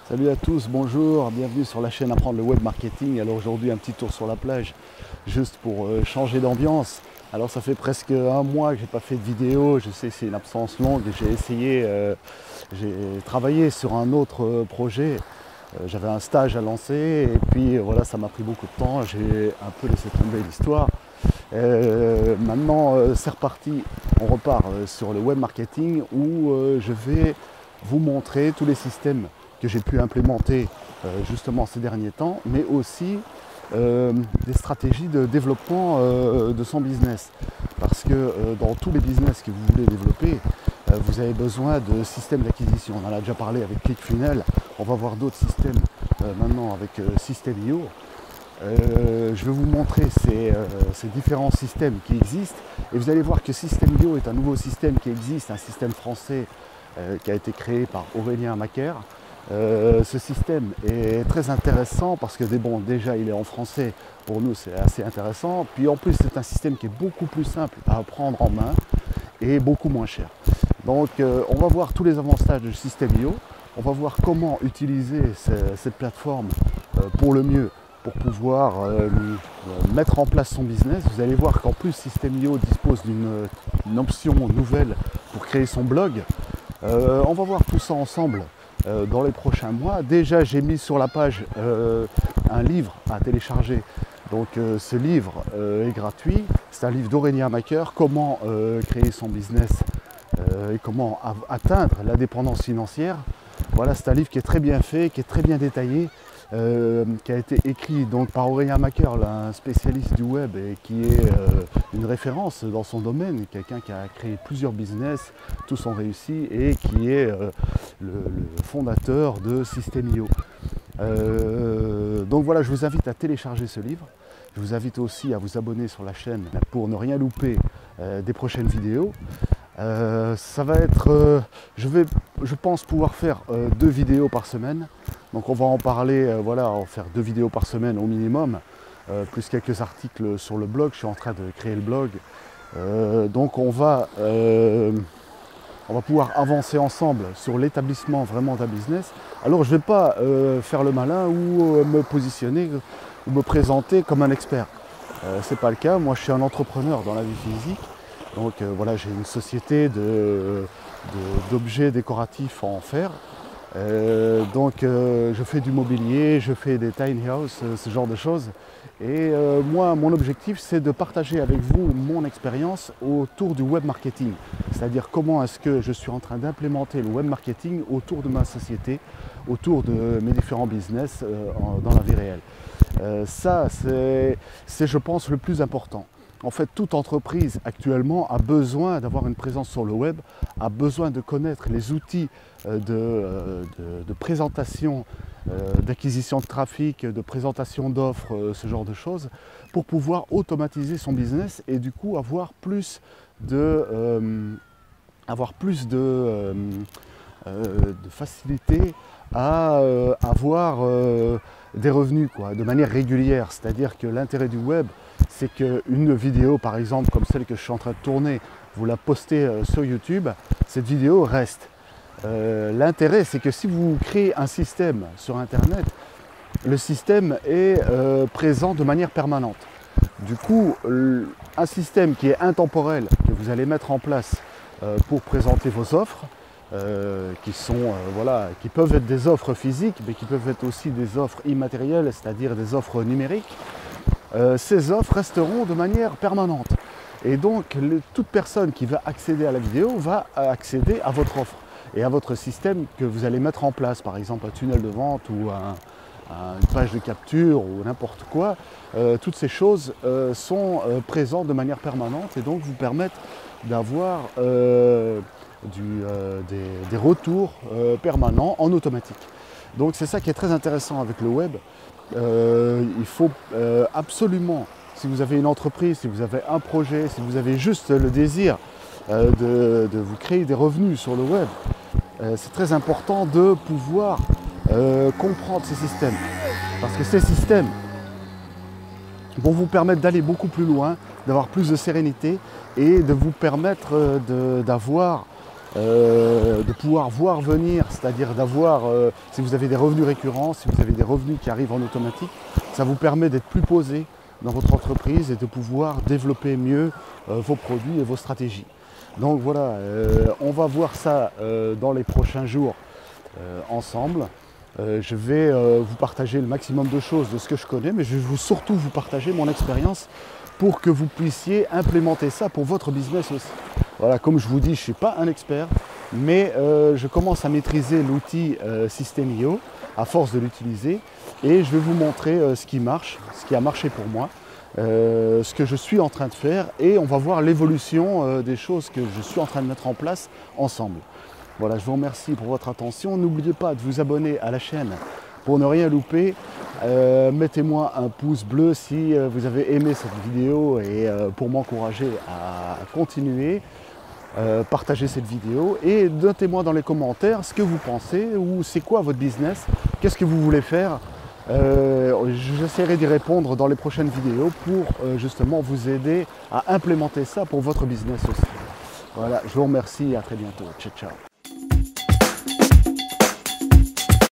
Salut à tous, bonjour, bienvenue sur la chaîne Apprendre le Web Marketing. Alors aujourd'hui un petit tour sur la plage, juste pour changer d'ambiance. Alors ça fait presque un mois que j'ai pas fait de vidéo, je sais c'est une absence longue, j'ai travaillé sur un autre projet. J'avais un stage à lancer et puis voilà, ça m'a pris beaucoup de temps, j'ai un peu laissé tomber l'histoire. Maintenant c'est reparti, on repart sur le web marketing où je vais vous montrer tous les systèmes que j'ai pu implémenter justement ces derniers temps, mais aussi des stratégies de développement de son business. Parce que dans tous les business que vous voulez développer, vous avez besoin de systèmes d'acquisition. On en a déjà parlé avec ClickFunnels, on va voir d'autres systèmes maintenant avec System.io. Je vais vous montrer ces différents systèmes qui existent et vous allez voir que System.io est un nouveau système qui existe, un système français qui a été créé par Aurélien Macaire. Ce système est très intéressant parce que déjà il est en français, pour nous c'est assez intéressant, puis en plus c'est un système qui est beaucoup plus simple à prendre en main et beaucoup moins cher. Donc on va voir tous les avantages de System.io, on va voir comment utiliser cette plateforme pour le mieux, pour pouvoir mettre en place son business. Vous allez voir qu'en plus System.io dispose d'une option nouvelle pour créer son blog. On va voir tout ça ensemble dans les prochains mois. Déjà j'ai mis sur la page un livre à télécharger. Donc ce livre est gratuit. C'est un livre d'Aurélien Macaire, comment créer son business et comment atteindre l'indépendance financière. Voilà, c'est un livre qui est très bien fait, qui est très bien détaillé, qui a été écrit donc par Aurélien Macaire, un spécialiste du web et qui est une référence dans son domaine, quelqu'un qui a créé plusieurs business, tous ont réussi et qui est le fondateur de System.io. Donc voilà, je vous invite à télécharger ce livre. Je vous invite aussi à vous abonner sur la chaîne pour ne rien louper des prochaines vidéos. Ça va être, je pense pouvoir faire 2 vidéos par semaine. Donc on va en parler, voilà, on va faire 2 vidéos par semaine au minimum, plus quelques articles sur le blog. Je suis en train de créer le blog. Donc on va pouvoir avancer ensemble sur l'établissement vraiment d'un business. Alors je ne vais pas faire le malin ou me positionner ou me présenter comme un expert. C'est pas le cas, moi je suis un entrepreneur dans la vie physique. Donc voilà, j'ai une société d'objets décoratifs en fer. Donc je fais du mobilier, je fais des tiny house, ce genre de choses. Et moi, mon objectif, c'est de partager avec vous mon expérience autour du web marketing. C'est-à-dire comment est-ce que je suis en train d'implémenter le web marketing autour de ma société, autour de mes différents business dans la vie réelle. Ça, c'est, je pense, le plus important. En fait, toute entreprise actuellement a besoin d'avoir une présence sur le web, a besoin de connaître les outils de présentation, d'acquisition de trafic, de présentation d'offres, ce genre de choses, pour pouvoir automatiser son business et du coup avoir plus de facilité à avoir des revenus de manière régulière. C'est-à-dire que l'intérêt du web, c'est qu'une vidéo, par exemple, comme celle que je suis en train de tourner, vous la postez sur YouTube, cette vidéo reste. L'intérêt, c'est que si vous créez un système sur Internet, le système est présent de manière permanente. Du coup, un système qui est intemporel, que vous allez mettre en place pour présenter vos offres, qui peuvent être des offres physiques, mais qui peuvent être aussi des offres immatérielles, c'est-à-dire des offres numériques. Ces offres resteront de manière permanente. Et donc, toute personne qui va accéder à la vidéo va accéder à votre offre et à votre système que vous allez mettre en place, par exemple un tunnel de vente ou une page de capture ou n'importe quoi. Toutes ces choses sont présentes de manière permanente et donc vous permettent d'avoir des retours permanents en automatique. Donc c'est ça qui est très intéressant avec le web. Il faut absolument, si vous avez une entreprise, si vous avez un projet, si vous avez juste le désir de vous créer des revenus sur le web, c'est très important de pouvoir comprendre ces systèmes. Parce que ces systèmes vont vous permettre d'aller beaucoup plus loin, d'avoir plus de sérénité et de vous permettre d'avoir de pouvoir voir venir, c'est-à-dire d'avoir, si vous avez des revenus récurrents, si vous avez des revenus qui arrivent en automatique, ça vous permet d'être plus posé dans votre entreprise et de pouvoir développer mieux vos produits et vos stratégies. Donc voilà, on va voir ça dans les prochains jours ensemble. Je vais vous partager le maximum de choses de ce que je connais, mais je vais surtout vous partager mon expérience pour que vous puissiez implémenter ça pour votre business aussi. Voilà, comme je vous dis, je ne suis pas un expert, mais je commence à maîtriser l'outil System.io à force de l'utiliser et je vais vous montrer ce qui marche, ce qui a marché pour moi, ce que je suis en train de faire et on va voir l'évolution des choses que je suis en train de mettre en place ensemble. Voilà, je vous remercie pour votre attention. N'oubliez pas de vous abonner à la chaîne pour ne rien louper. Mettez-moi un pouce bleu si vous avez aimé cette vidéo et pour m'encourager à continuer. Partagez cette vidéo et notez-moi dans les commentaires ce que vous pensez ou c'est quoi votre business, qu'est-ce que vous voulez faire. J'essaierai d'y répondre dans les prochaines vidéos pour justement vous aider à implémenter ça pour votre business aussi. Voilà, je vous remercie et à très bientôt. Ciao, ciao.